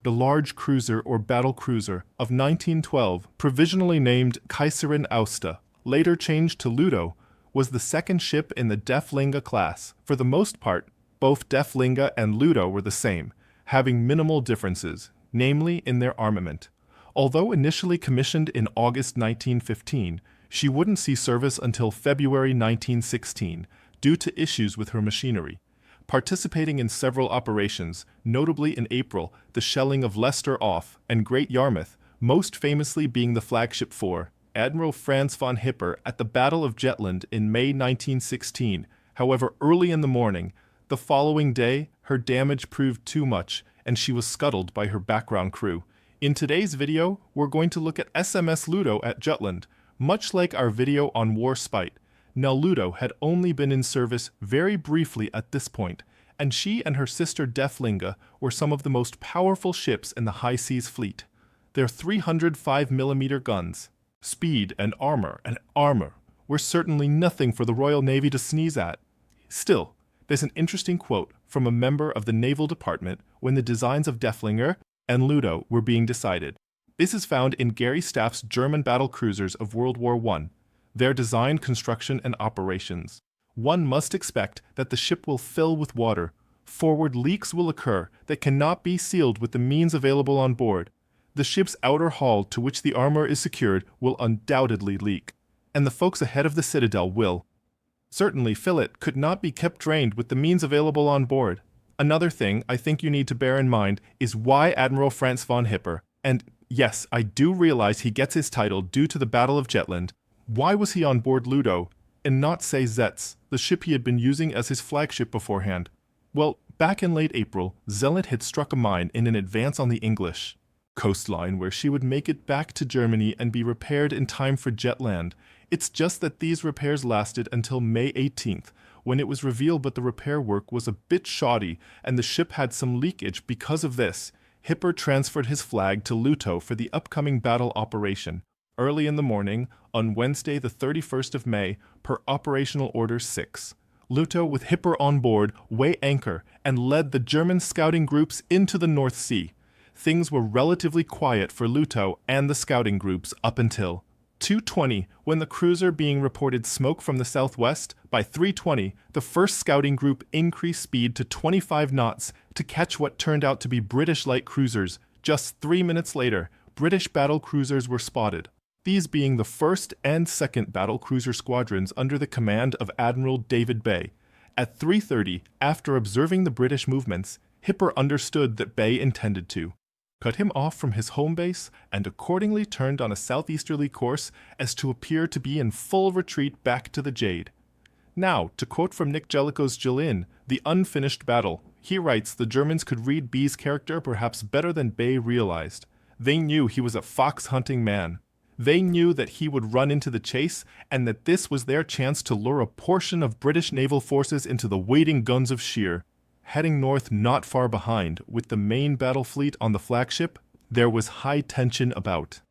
The large cruiser or battlecruiser of 1912, provisionally named Kaiserin Augusta, later changed to Lützow, was the second ship in the Deflinga class. For the most part, both Deflinga and Lützow were the same, having minimal differences, namely in their armament. Although initially commissioned in August 1915, she wouldn't see service until February 1916 due to issues with her machinery. Participating in several operations, notably in April, the shelling of Leicester off and Great Yarmouth, most famously being the Flagship 4, Admiral Franz von Hipper at the Battle of Jutland in May 1916. However, early in the morning, the following day, her damage proved too much, and she was scuttled by her background crew. In today's video, we're going to look at SMS Lützow at Jutland, much like our video on War Spite. Now Lützow had only been in service very briefly at this point, and she and her sister Deflinga were some of the most powerful ships in the High Seas Fleet. Their 305mm guns, speed and armor were certainly nothing for the Royal Navy to sneeze at. Still, there's an interesting quote from a member of the Naval Department when the designs of Deflinga and Lützow were being decided. This is found in Gary Staff's German battlecruisers of World War I, their design, construction, and operations. One must expect that the ship will fill with water. Forward leaks will occur that cannot be sealed with the means available on board. The ship's outer hull to which the armor is secured will undoubtedly leak, and the folks ahead of the citadel will. Certainly, fill it could not be kept drained with the means available on board. Another thing I think you need to bear in mind is why Admiral Franz von Hipper, and yes, I do realize he gets his title due to the Battle of Jutland, why was he on board Lützow and not, say, Zetz, the ship he had been using as his flagship beforehand? Well, back in late April, Zealot had struck a mine in an advance on the English coastline where she would make it back to Germany and be repaired in time for Jutland. It's just that these repairs lasted until May 18th, when it was revealed that the repair work was a bit shoddy and the ship had some leakage. Because of this, Hipper transferred his flag to Lützow for the upcoming battle operation. Early in the morning, on Wednesday the 31st of May, per Operational Order 6, Lützow with Hipper on board weighed anchor and led the German scouting groups into the North Sea. Things were relatively quiet for Lützow and the scouting groups up until 2:20, when the cruiser being reported smoke from the southwest. By 3:20, the first scouting group increased speed to 25 knots to catch what turned out to be British light cruisers. Just 3 minutes later, British battle cruisers were spotted, these being the 1st and 2nd battle cruiser squadrons under the command of Admiral David Bay. At 3:30, after observing the British movements, Hipper understood that Bay intended to cut him off from his home base and accordingly turned on a southeasterly course as to appear to be in full retreat back to the Jade. Now, to quote from Nick Jellicoe's Jillin, The Unfinished Battle, he writes the Germans could read B's character perhaps better than Bay realized. They knew he was a fox-hunting man. They knew that he would run into the chase and that this was their chance to lure a portion of British naval forces into the waiting guns of Scheer. Heading north not far behind, with the main battle fleet on the Flagship, there was high tension about.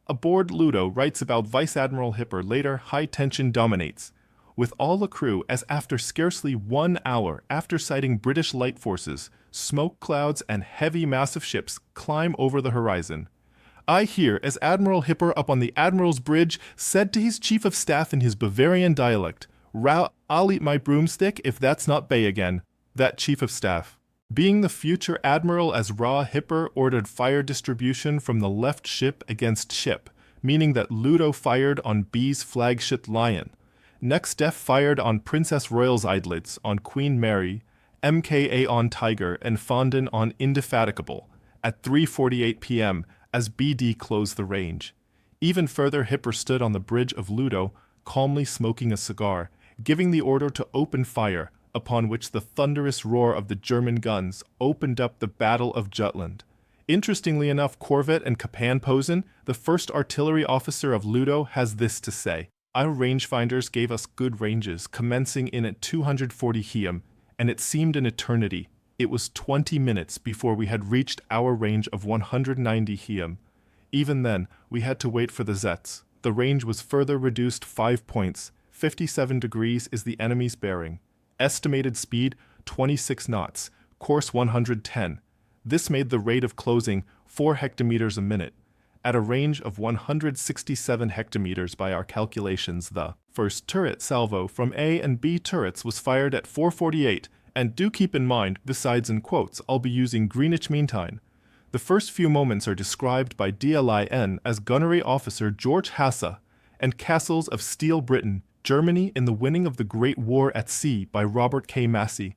Aboard Lützow writes about Vice Admiral Hipper later, high tension dominates, with all the crew as after scarcely 1 hour after sighting British light forces, smoke clouds and heavy massive ships climb over the horizon. I hear as Admiral Hipper up on the Admiral's Bridge said to his chief of staff in his Bavarian dialect, I'll eat my broomstick if that's not Bay again. That chief of staff, being the future admiral as Hipper, ordered fire distribution from the left ship against ship, meaning that Lützow fired on B's Flagship Lion. Next Def fired on Princess Royal's Idlets on Queen Mary, MKA on Tiger, and Fondant on Indefatigable at 3:48 p.m. as BD closed the range. Even further, Hipper stood on the bridge of Lützow, calmly smoking a cigar, giving the order to open fire, upon which the thunderous roar of the German guns opened up the Battle of Jutland. Interestingly enough, Corvette and Kapan Posen, the first artillery officer of Lützow, has this to say: Our rangefinders gave us good ranges, commencing in at 240 HM, and it seemed an eternity. It was 20 minutes before we had reached our range of 190 HM. Even then, we had to wait for the Zetz. The range was further reduced 5 points. 57 degrees is the enemy's bearing. Estimated speed, 26 knots. Course 110. This made the rate of closing 4 hectometers a minute, at a range of 167 hectometers by our calculations. The first turret salvo from A and B turrets was fired at 4:48, and do keep in mind, besides in quotes, I'll be using Greenwich Mean Time. The first few moments are described by DLIN as Gunnery Officer George Hassa and Castles of Steel Britain, Germany in the Winning of the Great War at Sea by Robert K. Massey.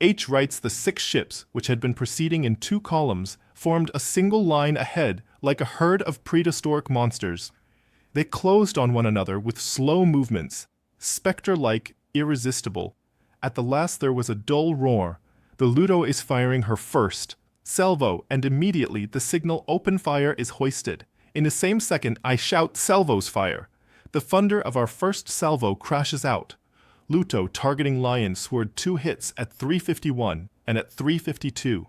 H writes the 6 ships, which had been proceeding in 2 columns, formed a single line ahead like a herd of prehistoric monsters. They closed on one another with slow movements, spectre-like, irresistible. At the last there was a dull roar. The Lützow is firing her first salvo, and immediately the signal open fire is hoisted. In the same second I shout salvoes fire. The thunder of our first salvo crashes out. Lützow, targeting Lion, scored 2 hits at 3:51 and at 3:52.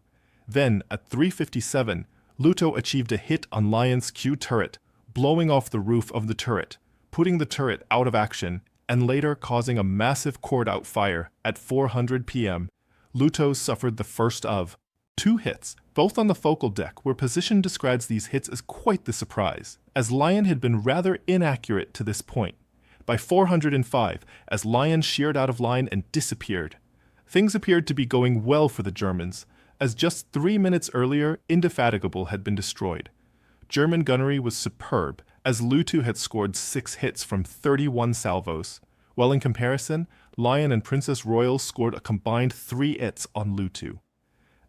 Then, at 3:57, Lützow achieved a hit on Lion's Q turret, blowing off the roof of the turret, putting the turret out of action, and later causing a massive cord-out fire at 4:00 p.m. Lützow suffered the first of 2 hits, both on the focal deck, where position describes these hits as quite the surprise, as Lion had been rather inaccurate to this point. By 405, as Lion sheared out of line and disappeared. Things appeared to be going well for the Germans, as just 3 minutes earlier, Indefatigable had been destroyed. German gunnery was superb, as Lützow had scored 6 hits from 31 salvos, while in comparison, Lion and Princess Royal scored a combined 3 hits on Lützow.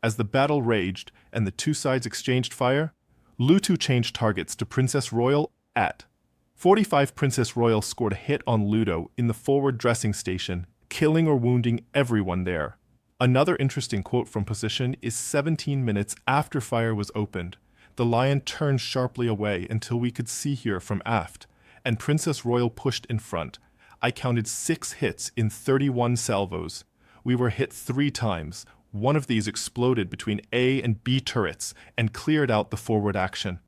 As the battle raged and the 2 sides exchanged fire, Lützow changed targets to Princess Royal at 45. Princess Royal scored a hit on Lützow in the forward dressing station, killing or wounding everyone there. Another interesting quote from position is 17 minutes after fire was opened. The Lion turned sharply away until we could see her from aft, and Princess Royal pushed in front. I counted 6 hits in 31 salvos. We were hit 3 times. One of these exploded between A and B turrets and cleared out the forward action.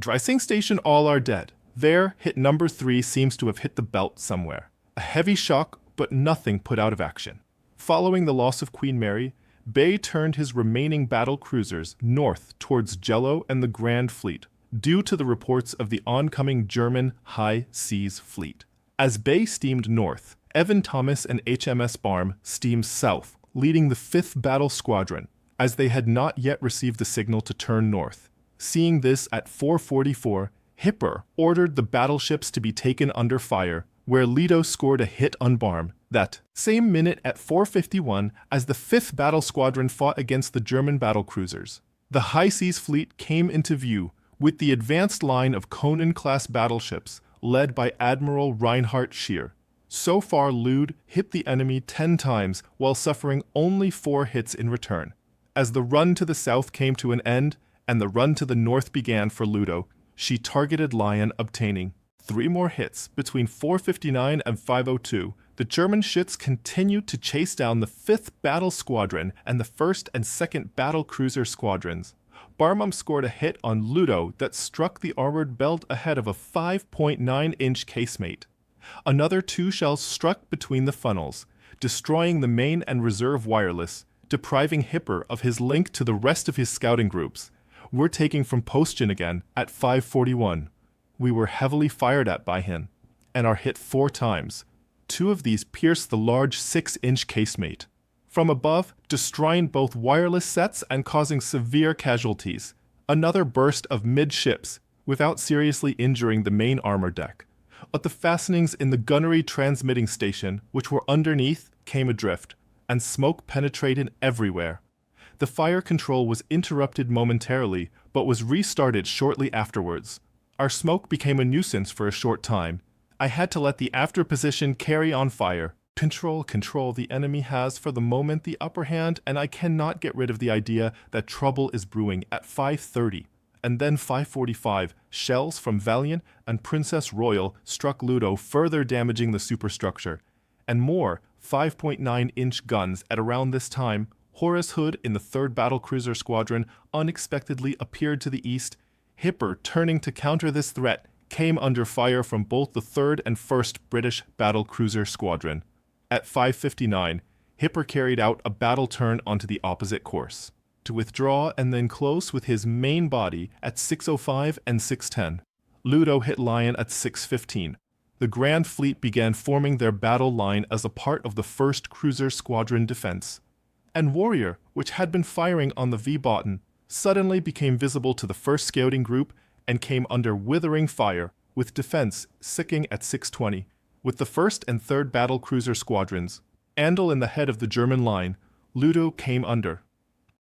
Dressing station, all are dead. There, hit number 3 seems to have hit the belt somewhere. A heavy shock, but nothing put out of action. Following the loss of Queen Mary, Bay turned his remaining battle cruisers north towards Jello and the Grand Fleet, due to the reports of the oncoming German high seas fleet. As Bay steamed north, Evan Thomas and HMS Barm steamed south, leading the 5th Battle Squadron, as they had not yet received the signal to turn north. Seeing this at 4:44, Hipper ordered the battleships to be taken under fire, where Lützow scored a hit on Barm. That same minute at 4:51, as the 5th Battle Squadron fought against the German battlecruisers, the High Seas Fleet came into view with the advanced line of Conan-class battleships led by Admiral Reinhard Scheer. So far, Lützow hit the enemy 10 times while suffering only 4 hits in return. As the run to the south came to an end and the run to the north began for Lützow, she targeted Lion, obtaining 3 more hits between 4:59 and 5:02. The German ships continued to chase down the 5th Battle Squadron and the 1st and 2nd Battle Cruiser Squadrons. Barnum scored a hit on Lützow that struck the armored belt ahead of a 5.9-inch casemate. Another 2 shells struck between the funnels, destroying the main and reserve wireless, depriving Hipper of his link to the rest of his scouting groups. We're taking from Postgen again at 5:41. We were heavily fired at by him, and are hit 4 times. 2 of these pierced the large 6-inch casemate. From above, destroying both wireless sets and causing severe casualties. Another burst of midships, without seriously injuring the main armor deck. But the fastenings in the gunnery transmitting station, which were underneath, came adrift, and smoke penetrated everywhere. The fire control was interrupted momentarily, but was restarted shortly afterwards. Our smoke became a nuisance for a short time. I had to let the after position carry on fire. Control, the enemy has for the moment the upper hand, and I cannot get rid of the idea that trouble is brewing at 5:30. And then 5:45, shells from Valiant and Princess Royal struck Lützow, further damaging the superstructure. And more 5.9-inch guns at around this time. Horace Hood in the 3rd Battlecruiser Squadron unexpectedly appeared to the east. Hipper, turning to counter this threat, came under fire from both the 3rd and 1st British Battlecruiser Squadron. At 5:59, Hipper carried out a battle turn onto the opposite course. to withdraw and then close with his main body at 6:05 and 6:10. Lützow hit Lion at 6:15. The Grand Fleet began forming their battle line as a part of the 1st Cruiser Squadron defense. And Warrior, which had been firing on the V-Bottom, suddenly became visible to the 1st Scouting Group and came under withering fire, with defense sicking at 6:20. With the 1st and 3rd battlecruiser squadrons, Andal in the head of the German line, Lützow came under.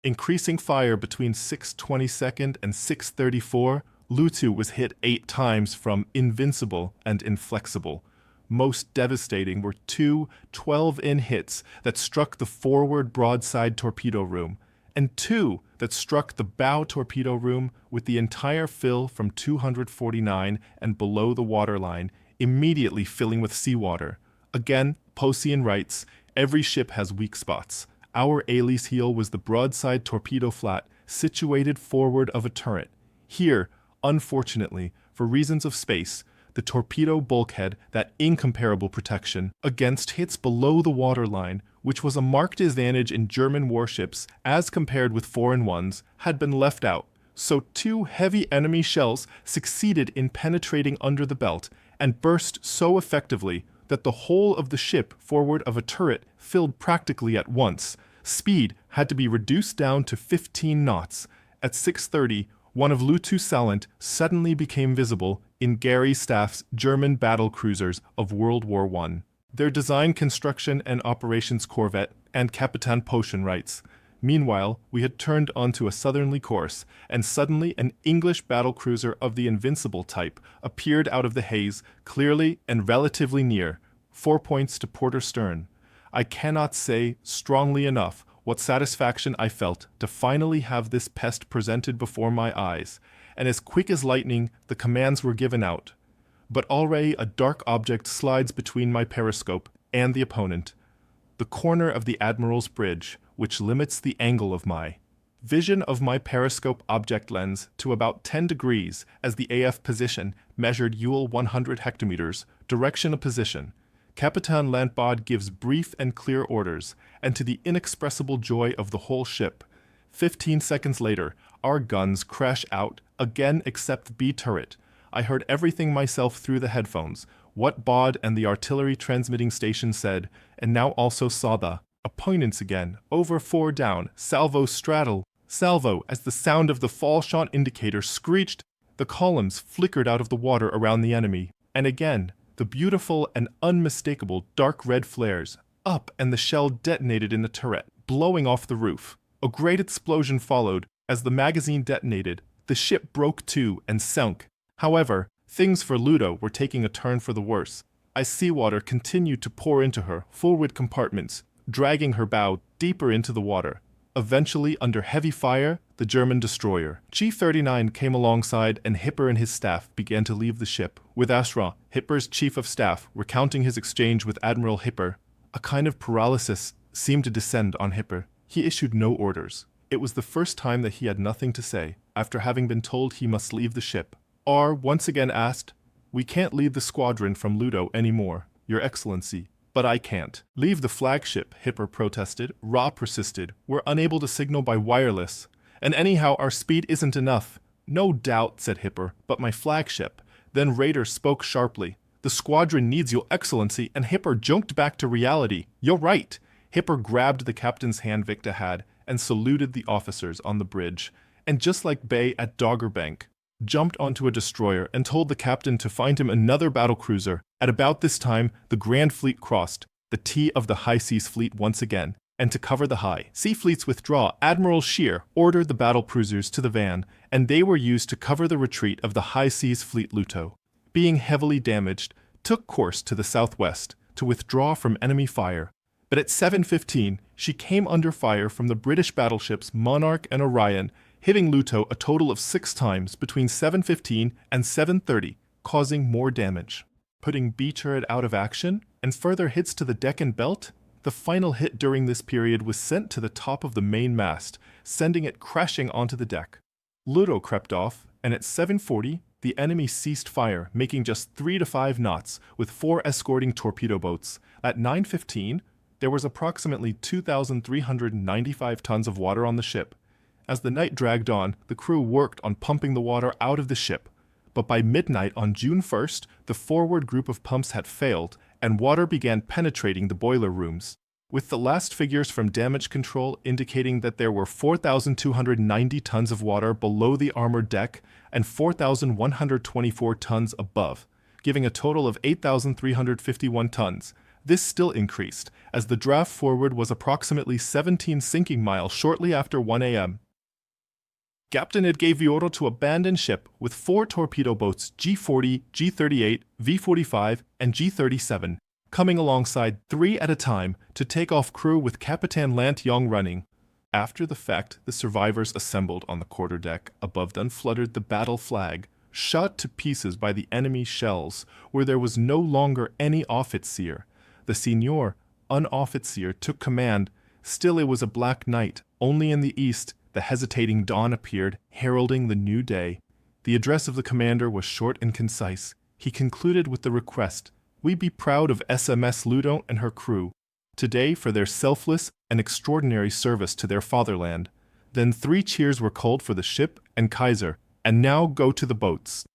Increasing fire between 6:22 and 6:34, Lützow was hit 8 times from invincible and inflexible. Most devastating were 2 12-in hits that struck the forward broadside torpedo room, and 2 that struck the bow torpedo room with the entire fill from 249 and below the waterline, immediately filling with seawater. Again, Posian writes, every ship has weak spots. Our Ailey's heel was the broadside torpedo flat situated forward of a turret. Here, unfortunately, for reasons of space, the torpedo bulkhead, that incomparable protection against hits below the waterline, which was a marked advantage in German warships as compared with foreign ones, had been left out. So 2 heavy enemy shells succeeded in penetrating under the belt and burst so effectively that the whole of the ship forward of a turret filled practically at once. Speed had to be reduced down to 15 knots. At 6:30, one of Lützow's Salient suddenly became visible in Gary Staff's German battlecruisers of World War I. Their design, construction, and operations corvette, and Capitan Potion writes, meanwhile, we had turned onto a southerly course, and suddenly an English battlecruiser of the Invincible type appeared out of the haze, clearly and relatively near, 4 points to port or stern. I cannot say strongly enough what satisfaction I felt to finally have this pest presented before my eyes, and as quick as lightning the commands were given out. But already a dark object slides between my periscope and the opponent, the corner of the Admiral's bridge, which limits the angle of my vision of my periscope object lens to about 10 degrees as the AF position measured Ewell 100 hectometers, direction of position. Capitan Landbod gives brief and clear orders, and to the inexpressible joy of the whole ship, 15 seconds later, our guns crash out, again except B turret. I heard everything myself through the headphones, what Bod and the artillery transmitting station said, and now also saw the opponents again, over 4 down, salvo straddle, salvo, as the sound of the fall shot indicator screeched, the columns flickered out of the water around the enemy, and again, the beautiful and unmistakable dark red flares, up, and the shell detonated in the turret, blowing off the roof. A great explosion followed. As the magazine detonated, the ship broke too and sunk. However, things for Lützow were taking a turn for the worse, as seawater continued to pour into her forward compartments, dragging her bow deeper into the water. Eventually, under heavy fire, the German destroyer G-39 came alongside, and Hipper and his staff began to leave the ship. With Ashra, Hipper's chief of staff, recounting his exchange with Admiral Hipper, a kind of paralysis seemed to descend on Hipper. He issued no orders. It was the first time that he had nothing to say, after having been told he must leave the ship. R once again asked, "We can't leave the squadron from Lützow anymore, Your Excellency." "But I can't." "Leave the flagship," Hipper protested. Ra persisted. "We're unable to signal by wireless. And anyhow, our speed isn't enough." "No doubt," said Hipper, "but my flagship." Then Raider spoke sharply. "The squadron needs Your Excellency," and Hipper jumped back to reality. "You're right." Hipper grabbed the captain's hand Victor had and saluted the officers on the bridge, and just like Bay at Doggerbank, jumped onto a destroyer and told the captain to find him another battlecruiser. At about this time, the Grand Fleet crossed, the T of the High Seas Fleet once again, and to cover the High Sea Fleet's withdrawal, Admiral Scheer ordered the battlecruisers to the van, and they were used to cover the retreat of the High Seas Fleet. Lützow, being heavily damaged, took course to the southwest to withdraw from enemy fire. But at 7:15, she came under fire from the British battleships Monarch and Orion, hitting Lützow a total of 6 times between 7:15 and 7:30, causing more damage. Putting B turret out of action, and further hits to the deck and belt, the final hit during this period was sent to the top of the main mast, sending it crashing onto the deck. Lützow crept off, and at 7:40, the enemy ceased fire, making just 3 to 5 knots, with 4 escorting torpedo boats. At 9:15, there was approximately 2,395 tons of water on the ship, As the night dragged on, the crew worked on pumping the water out of the ship. But by midnight on June 1st, the forward group of pumps had failed, and water began penetrating the boiler rooms, with the last figures from damage control indicating that there were 4,290 tons of water below the armored deck and 4,124 tons above, giving a total of 8,351 tons. This still increased, as the draft forward was approximately 17 sinking miles shortly after 1 a.m. Captain had gave the order to abandon ship with 4 torpedo boats G40, G38, V45, and G37, coming alongside 3 at a time to take off crew with Capitan Lant Yong running. After the fact, the survivors assembled on the quarterdeck. Above them fluttered the battle flag, shot to pieces by the enemy's shells, where there was no longer any officer. The senior, unofficer, took command. Still it was a black night. Only in the east, the hesitating dawn appeared, heralding the new day. The address of the commander was short and concise. He concluded with the request, "We be proud of SMS Lützow and her crew, today for their selfless and extraordinary service to their fatherland." Then 3 cheers were called for the ship and Kaiser, and now go to the boats.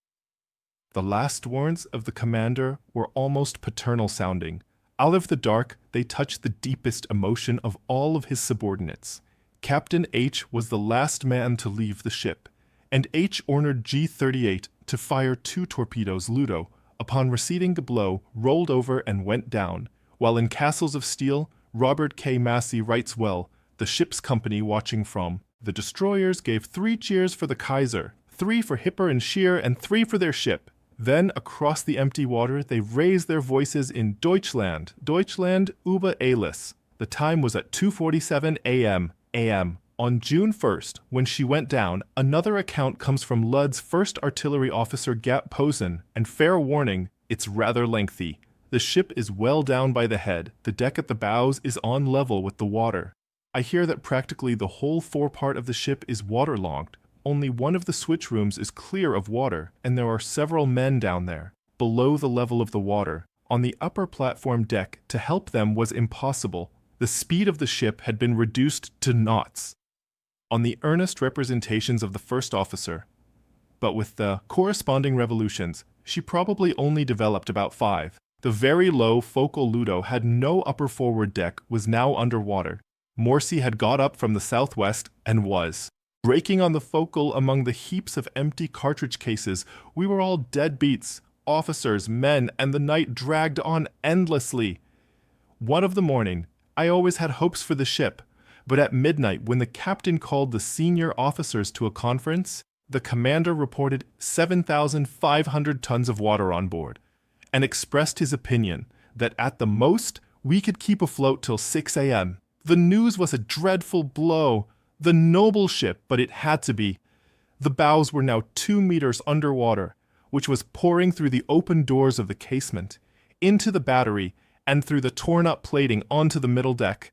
The last words of the commander were almost paternal sounding. Out of the dark, they touched the deepest emotion of all of his subordinates. Captain H was the last man to leave the ship, and H ordered G38 to fire 2 torpedoes. Lützow, upon receiving the blow, rolled over and went down, while in Castles of Steel, Robert K. Massey writes well, the ship's company watching from. The destroyers gave 3 cheers for the Kaiser, 3 for Hipper and Scheer, and 3 for their ship. Then, across the empty water, they raised their voices in Deutschland, Deutschland über alles. The time was at 2:47 a.m. On June 1st, when she went down, another account comes from Lud's first artillery officer Gap Posen, and fair warning, it's rather lengthy. The ship is well down by the head, the deck at the bows is on level with the water. I hear that practically the whole forepart of the ship is waterlogged. Only one of the switch rooms is clear of water, and there are several men down there, below the level of the water. On the upper platform deck, to help them was impossible. The speed of the ship had been reduced to knots. On the earnest representations of the first officer, but with the corresponding revolutions, she probably only developed about 5. The very low focal Lützow had no upper forward deck, was now underwater. Morsi had got up from the southwest and was breaking on the focal among the heaps of empty cartridge cases. We were all dead beats, officers, men, and the night dragged on endlessly. 1 of the morning, I always had hopes for the ship, but at midnight, when the captain called the senior officers to a conference, the commander reported 7,500 tons of water on board, and expressed his opinion that at the most, we could keep afloat till 6 a.m. The news was a dreadful blow. The noble ship, but it had to be. The bows were now 2 meters underwater, which was pouring through the open doors of the casement, into the battery, and through the torn-up plating onto the middle deck.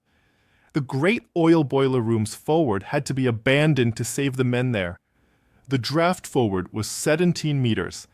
The great oil boiler rooms forward had to be abandoned to save the men there. The draft forward was 17 meters.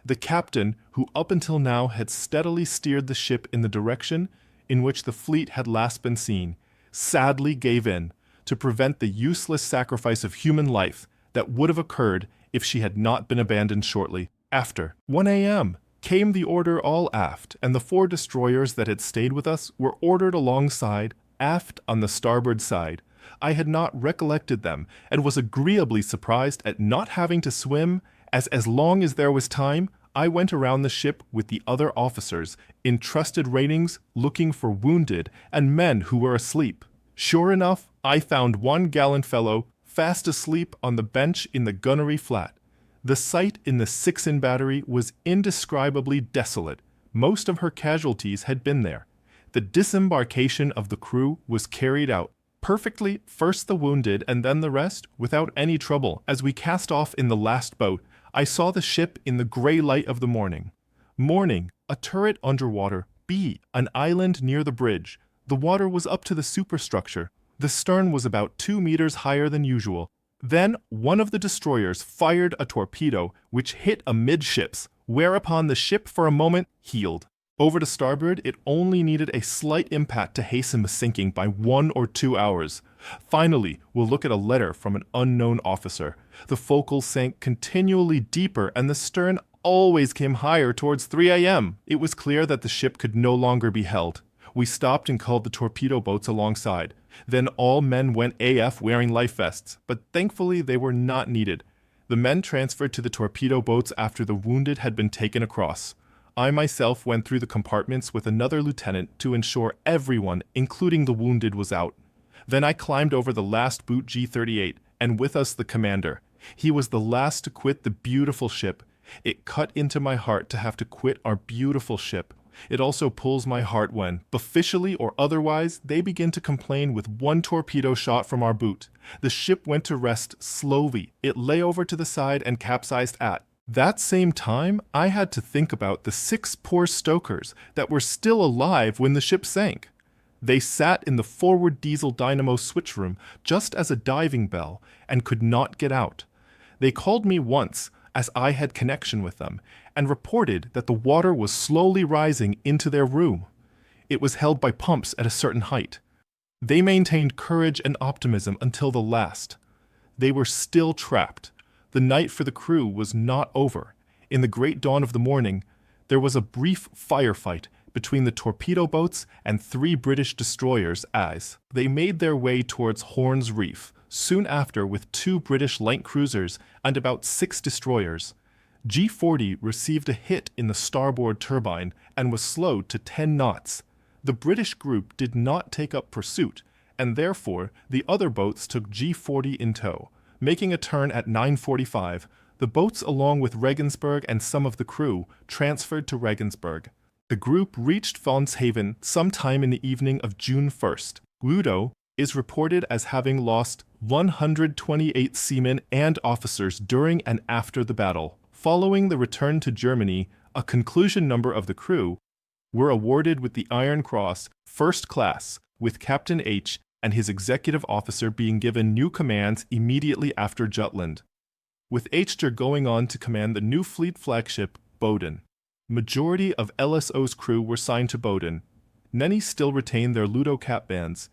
The captain, who up until now had steadily steered the ship in the direction in which the fleet had last been seen, sadly gave in to prevent the useless sacrifice of human life that would have occurred if she had not been abandoned shortly after. 1 a.m. came the order all aft, and the 4 destroyers that had stayed with us were ordered alongside, aft on the starboard side. I had not recollected them, and was agreeably surprised at not having to swim, as long as there was time, I went around the ship with the other officers, in trusted ratings, looking for wounded and men who were asleep. Sure enough, I found one gallant fellow fast asleep on the bench in the gunnery flat. The sight in the 6-in battery was indescribably desolate. Most of her casualties had been there. The disembarkation of the crew was carried out perfectly, first the wounded and then the rest, without any trouble. As we cast off in the last boat, I saw the ship in the grey light of the morning. A turret underwater. B, an island near the bridge. The water was up to the superstructure. The stern was about 2 meters higher than usual. Then one of the destroyers fired a torpedo which hit amidships, whereupon the ship for a moment heeled. Over to starboard, it only needed a slight impact to hasten the sinking by 1 or 2 hours. Finally, we'll look at a letter from an unknown officer. The focal sank continually deeper and the stern always came higher towards 3 a.m. It was clear that the ship could no longer be held. We stopped and called the torpedo boats alongside. Then all men went AF wearing life vests, but thankfully they were not needed. The men transferred to the torpedo boats after the wounded had been taken across. I myself went through the compartments with another lieutenant to ensure everyone, including the wounded, was out. Then I climbed over the last boot G-38, and with us the commander. He was the last to quit the beautiful ship. It cut into my heart to have to quit our beautiful ship. It also pulls my heart when, officially or otherwise, they begin to complain with 1 torpedo shot from our boot. The ship went to rest slowly. It lay over to the side and capsized at that same time. I had to think about the 6 poor stokers that were still alive when the ship sank. They sat in the forward diesel dynamo switch room just as a diving bell and could not get out. They called me once, as I had connection with them, and reported that the water was slowly rising into their room. It was held by pumps at a certain height. They maintained courage and optimism until the last. They were still trapped. The night for the crew was not over. In the great dawn of the morning, there was a brief firefight between the torpedo boats and 3 British destroyers as they made their way towards Horn's Reef, soon after with 2 British light cruisers and about 6 destroyers. G-40 received a hit in the starboard turbine and was slowed to 10 knots. The British group did not take up pursuit, and therefore the other boats took G-40 in tow. Making a turn at 9:45, the boats along with Regensburg and some of the crew transferred to Regensburg. The group reached Fonshaven sometime in the evening of June 1st. Lützow is reported as having lost 128 seamen and officers during and after the battle. Following the return to Germany, a conclusion number of the crew were awarded with the Iron Cross, First Class, with Captain H and his executive officer being given new commands immediately after Jutland, with H going on to command the new fleet flagship, Boden. Majority of LSO's crew were signed to Boden. Many still retain their Lützow cap bands.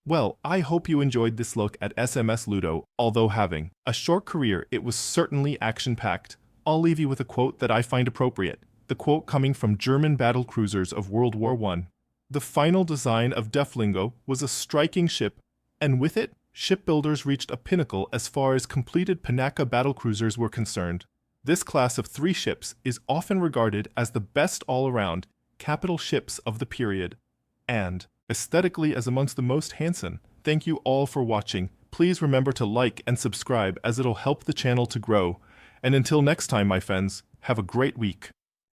Well, I hope you enjoyed this look at SMS Lützow. Although having a short career, it was certainly action-packed. I'll leave you with a quote that I find appropriate. The quote coming from German battlecruisers of World War I. The final design of Deflingo was a striking ship, and with it, shipbuilders reached a pinnacle as far as completed Panaka battlecruisers were concerned. This class of 3 ships is often regarded as the best all-around capital ships of the period, and aesthetically as amongst the most handsome. Thank you all for watching. Please remember to like and subscribe as it'll help the channel to grow. And until next time, my friends, have a great week.